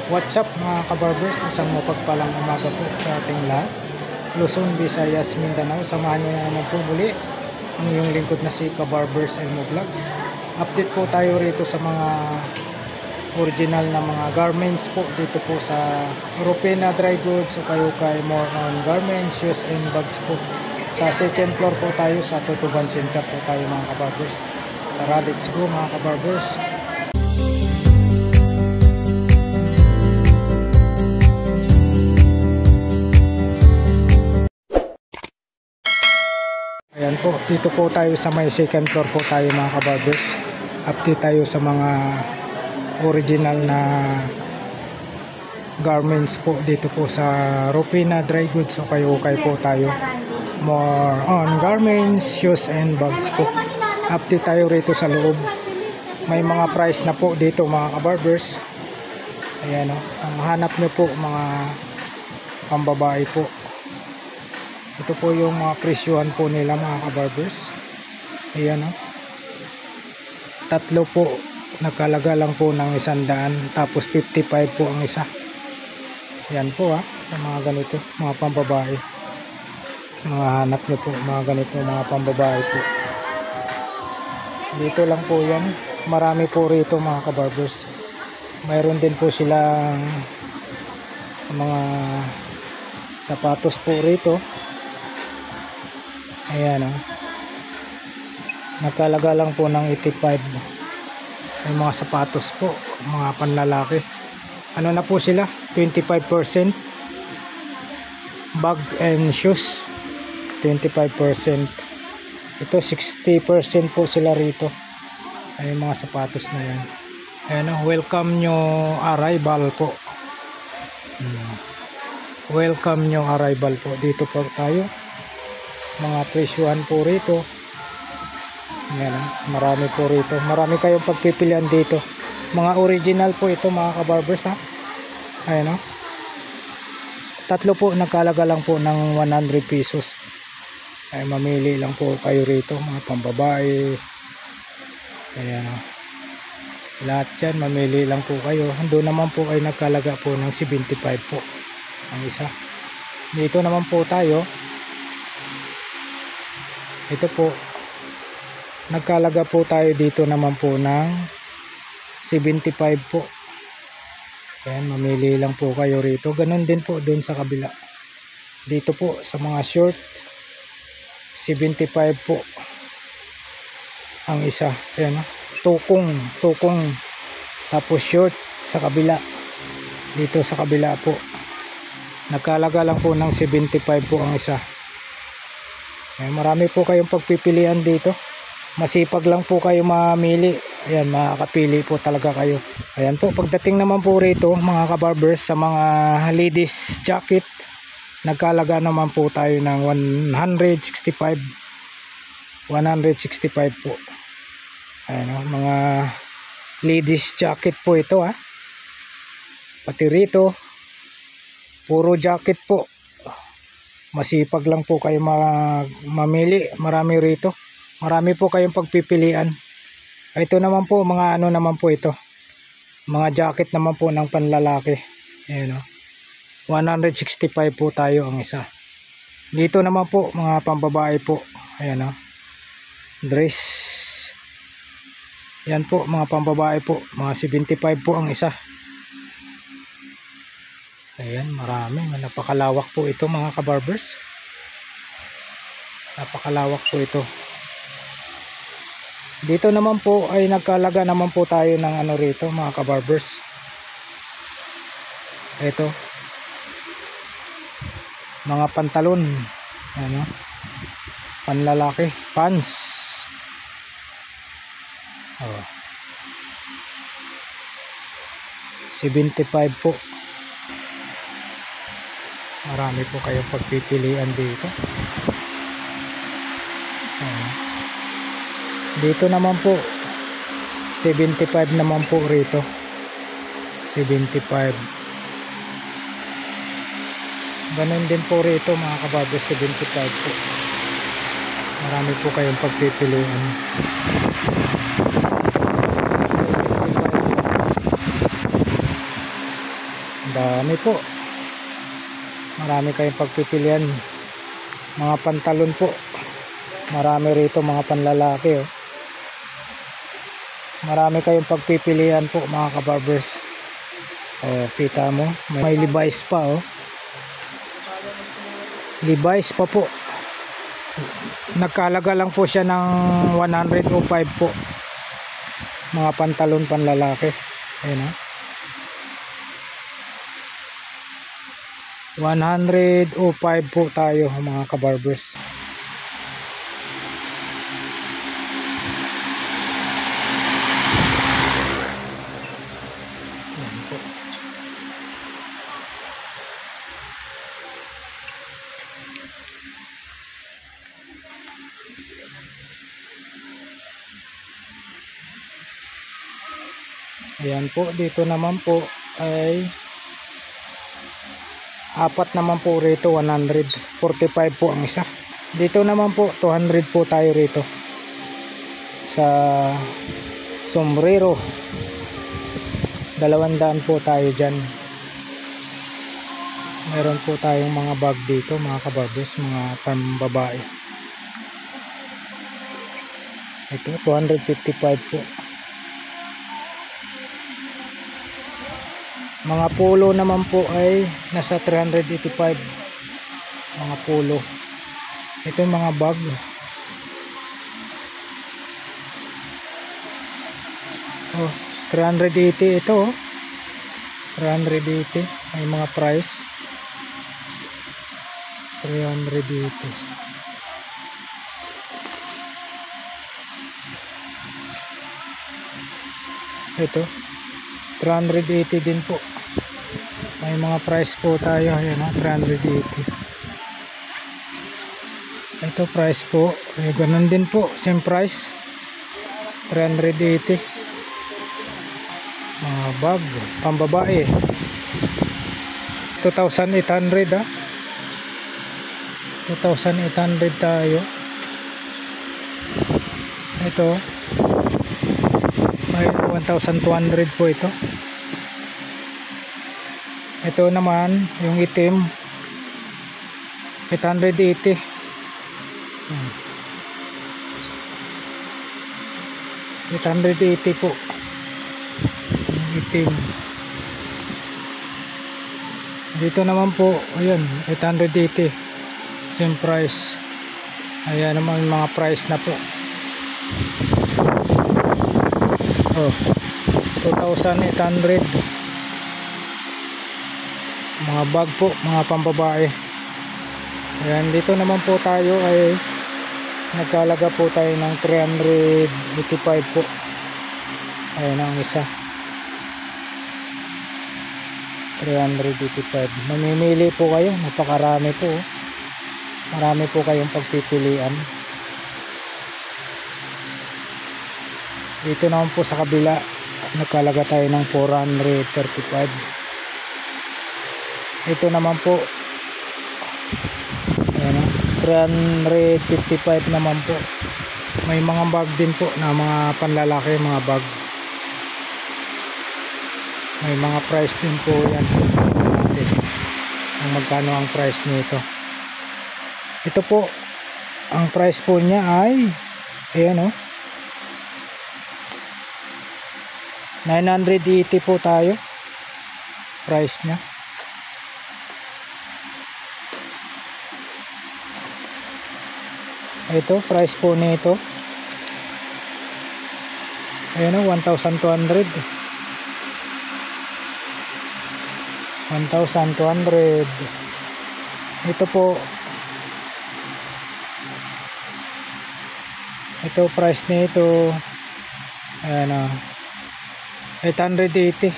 What's up mga kabarbers, isang mapagpalang umaga po sa ating lahat. Luzon, Visayas, Mindanao, samahan nyo na naman po muli ang iyong lingkod na si Kabarbers Elmo Vlog. Update po tayo rito sa mga original na mga garments po dito po sa Europena Dry Goods o kayo kay more on garments, shoes and bags po. Sa second floor po tayo sa Tutuban Center po tayo mga kabarbers. Tara, let's go mga kabarbers. Ayan po, dito po tayo sa may second floor po tayo mga kabarbers. Update tayo sa mga original na garments po dito po sa Europena Dry Goods o kayo po tayo. More on garments, shoes and bags po. Update tayo rito sa loob. May mga price na po dito mga kabarbers. Ayan o, ang hanap nyo po mga pambabae po. Ito po yung mga presyuhan po nila mga kabarbers. Ayan o. Tatlo po. Nagkalaga lang po ng 100. Tapos 55 po ang isa. Ayan po ha. Mga ganito. Mga pambabae. Mga hanap nyo po. Mga ganito mga pambabae po. Dito lang po yan. Marami po rito mga kabarbers. Mayroon din po silang mga sapatos po rito. Ayan o. Nagkalaga lang po ng 85. May mga sapatos po. Mga panlalaki. Ano na po sila? 25%. Bag and shoes. 25%. Ito 60% po sila rito. Ay mga sapatos na yan. Ayan o. Welcome nyo arrival po. Welcome nyo arrival po. Dito po tayo. Mga presyuhan po rito. Ayan, marami po rito. Marami kayong pagpipilian dito. Mga original po ito mga kabarbers ha. Ayan o. Tatlo po nagkalaga lang po ng 100 pesos. Ay mamili lang po kayo rito. Mga pambabae. Ayan o. Lahat yan mamili lang po kayo. Doon naman po ay nagkalaga po ng 75 po. Ang isa. Dito naman po tayo. Ito po, nagkalaga po tayo dito naman po ng 75 po. Ayan, mamili lang po kayo rito. Ganon din po doon sa kabila. Dito po sa mga short, 75 po ang isa. Ayan, tukong. Tapos short sa kabila. Dito sa kabila po. Nagkalaga lang po ng 75 po ang isa. Ayan, marami po kayong pagpipilian dito. Masipag lang po kayo mamili. Ayan, makakapili po talaga kayo. Ayan po, pagdating naman po rito mga kabarbers sa mga ladies jacket, nagkalaga naman po tayo ng 165 po. Ayan o, mga ladies jacket po ito ha. Pati rito, puro jacket po. Masipag lang po kayo mamili. Marami rito. Marami po kayong pagpipilian. Ito naman po, mga ano naman po ito. Mga jacket naman po ng panlalaki. Ayan o. 165 po tayo ang isa. Dito naman po, mga pambabae po. Ayan o. Dress. Ayan po, mga pambabae po. Mga 75 po ang isa. Ayan, marami. Napakalawak po ito mga kabarbers. Napakalawak po ito. Dito naman po ay nagkalaga naman po tayo ng ano rito mga kabarbers. Ito. Mga pantalon. Ano? Panlalaki. Pants. Oh. 75 po. Marami po kayong pagpipilian dito. Ayan. Dito naman po 75 naman po rito. 75. Ganon din po rito mga kabarbers, 75 po. Marami po kayong pagpipilian. Dami po. Marami kayong pagpipilian. Mga pantalon po. Marami rito mga panlalaki oh. Marami kayong pagpipilian po mga kabarbers. Oh, kita mo, may Levi's pa oh. Levi's pa po. Nagkalaga lang po siya ng 105 po. Mga pantalon panlalaki. Ayun oh. 105 po tayo mga kabarbers. Ayan po, dito naman po ay apat naman po rito, 145 po ang isa. Dito naman po 200 po tayo rito sa sombrero. 200 po tayo dyan. Meron po tayong mga bag dito mga kabarbers, mga pambabae. Ito 255 po. Mga polo naman po ay nasa 385. Mga polo. Ito yung mga bag. Oh, 380 ito oh. 380 may mga price. 380. Ito 380 din po. May mga price po tayo. Ayan o, 380. Ito price po. Eh, ganun din po. Same price. 380. Mga bag. Pambabae. 2,800 ah. 2,800 tayo. Ito. May 1,200 po ito. Ito naman yung itim 880. $880 po yung itim. Dito naman po ayan 880 same price. Ayan naman mga price na po. Oh, 2,800. Mga bag po, mga pambabae. Ayan, dito naman po tayo ay nagkalaga po tayo ng 385 po. Ayan ang isa. 385. Mamimili po kayo, napakarami po. Marami po kayong pagpipilian. Dito naman po sa kabila nagkalaga tayo ng 435. Ito naman po ayan, 355 naman po. May mga bag din po na mga panlalaki, mga bag. May mga price din po yan natin kung magkano ang price nito. Ito po ang price po niya ay ayan o, 980 po tayo price niya. Ito price po nito ayan o, 1,200. 1,200. Ito po, ito price nito ayan o, 880.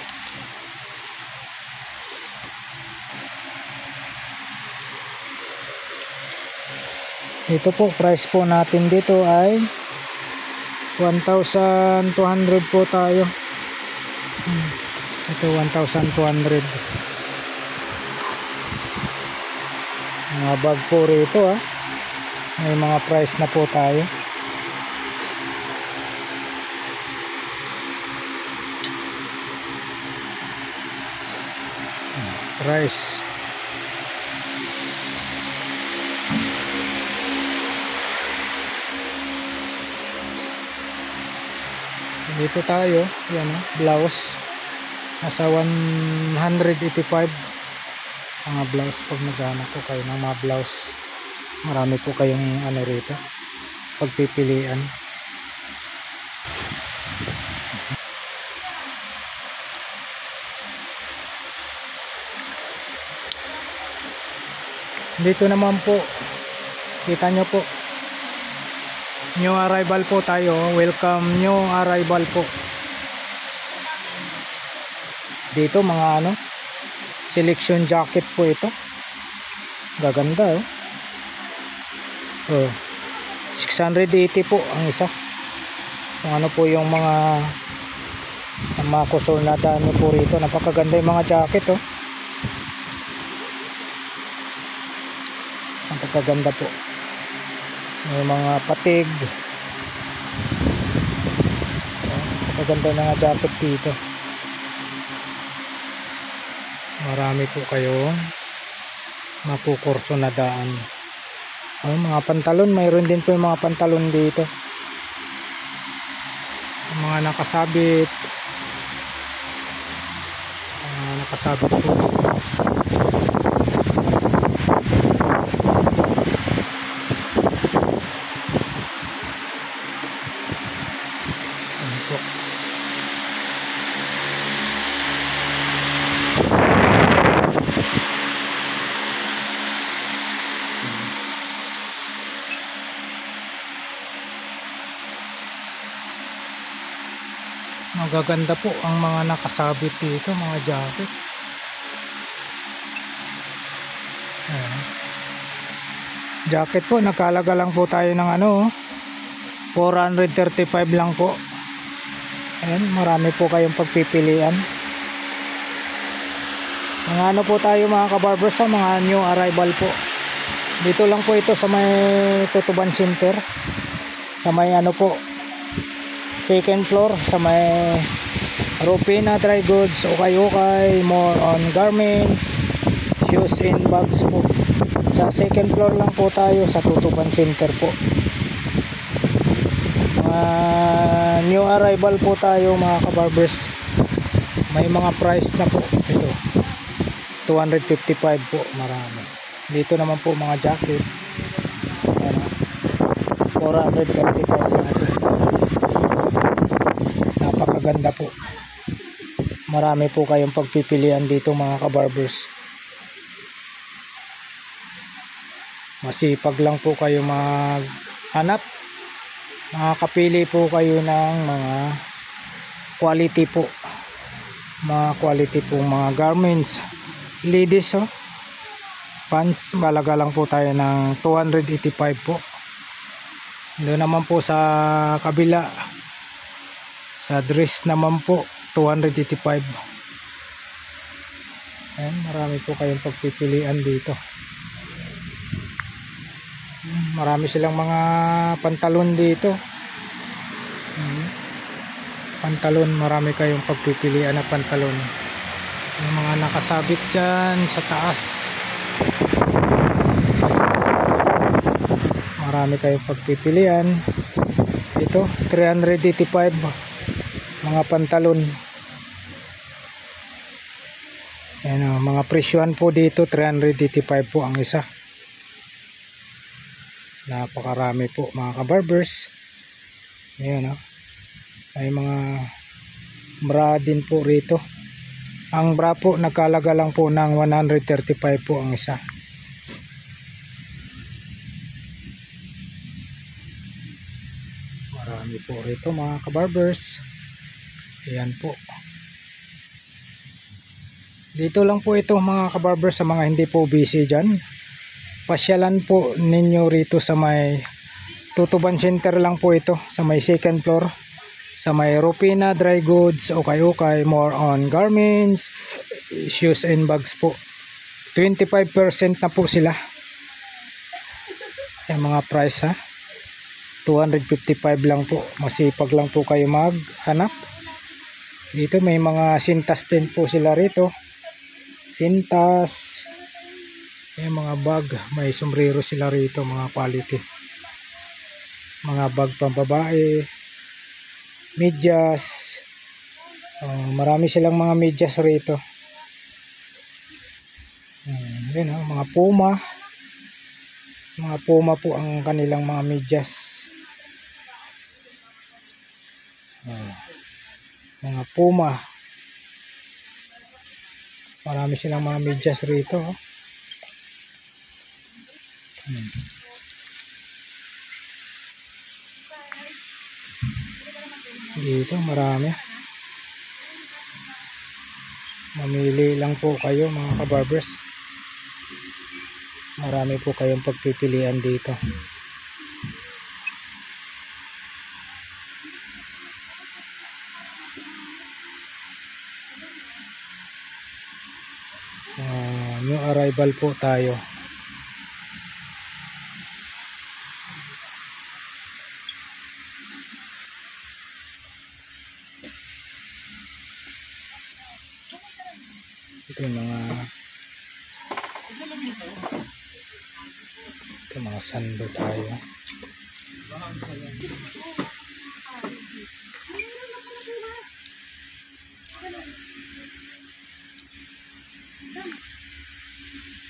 Ito po price po natin dito ay 1,200 po tayo. Ito 1,200. Mga bag po rito ah. May mga price na po tayo. price. Dito tayo, yan blouse. Nasa 185 mga blouse. Pag naghanap po kayo ng mga blouse, marami po kayong ano rito, pagpipilian. Dito naman po, kita nyo po, new arrival po tayo. Welcome new arrival po. Dito mga ano, selection jacket po ito. Gaganda oh. 680 po ang isa. Kung ano po yung mga kusol na daan po rito. Napakaganda yung mga jacket oh. Napakaganda po. May mga patig. Napakaganda na mga jacket dito. Marami po kayong mapukurso na daan. Mga pantalon, mayroon din po yung mga pantalon dito. Mga nakasabit. Nakasabit po dito. Magaganda po ang mga nakasabit dito, mga jacket. Ayan. Jacket po, nakalaga lang po tayo ng ano, 435 lang po. Ayan, marami po kayong pagpipilian. Mga ano po tayo mga kabarbers, sa mga new arrival po. Dito lang po ito sa may Tutuban Center. Sa may ano po, second floor, sa may Rupina Dry Goods, Okay, more on garments, shoes and bags po. Sa second floor lang po tayo sa Tutuban Center po. New arrival po tayo mga kabarbers. May mga price na po ito. 255 po, marami. Dito naman po mga jacket. Ayan, 435 po. Napakaganda po. Marami po kayong pagpipilian dito mga kabarbers. Masipag lang po kayo maghanap. Makakapili po kayo ng mga quality po. Mga quality po mga garments. Ladies pants, balaga lang po tayo ng 285 po. Doon naman po sa kabila, sa dress naman po 285. Ayan, marami po kayong pagpipilian dito. Marami silang mga pantalon dito. Pantalon, marami kayong pagpipilian na pantalon. Yung mga nakasabit dyan sa taas, marami kayong pagpipilian. Ito 385 mga pantalon. Ayan, mga presyohan po dito 385 po ang isa. Napakarami po mga kabarbers. Ayan may mga bra din po rito. Ang bra po nagkalaga lang po ng 135 po ang isa. Marami po rito mga kabarbers. Ayan po. Dito lang po ito mga kabarbers, sa mga hindi po busy dyan. Pasyalan po ninyo rito sa may Tutuban Center lang po ito. Sa may second floor. Sa may Rupina Dry Goods, Okay, more on garments, shoes and bags po. 25% na po sila. Yung mga price 255 lang po. Masipag lang po kayo maghanap. Dito may mga sintas din po sila rito. sintas, mga bag, may sombrero sila rito, mga quality, mga bag pambabae, medyas, marami silang mga medyas rito. Yan, mga Puma po ang kanilang mga medyas. Mga Puma, marami silang mga medyas rito. Dito marami. Mamili lang po kayo mga kabarbers. Marami po kayong pagpipilian dito. New arrival po tayo. Ito yung mga sando tayo.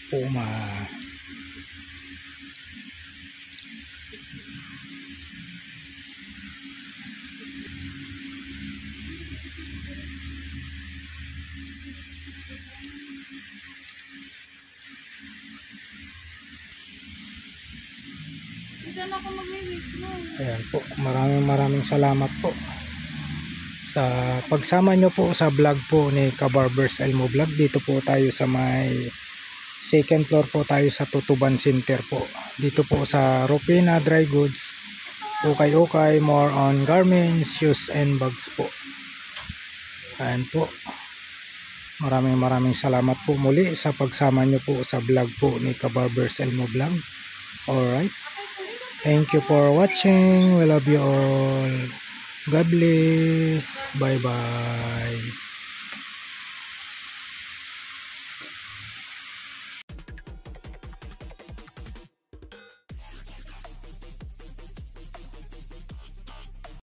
Puma. Ayan po, maraming salamat po sa pagsama nyo po sa vlog po ni Kabarbers Elmo Vlog. Dito po tayo sa may second floor po tayo sa Tutuban Center po. Dito po sa Rupina Dry Goods. Okay, more on garments, shoes and bags po. Ayan po. Maraming salamat po muli sa pagsama nyo po sa vlog po ni Kabarbers Elmo Vlog. Alright. Thank you for watching. We love you all. God bless. Bye bye.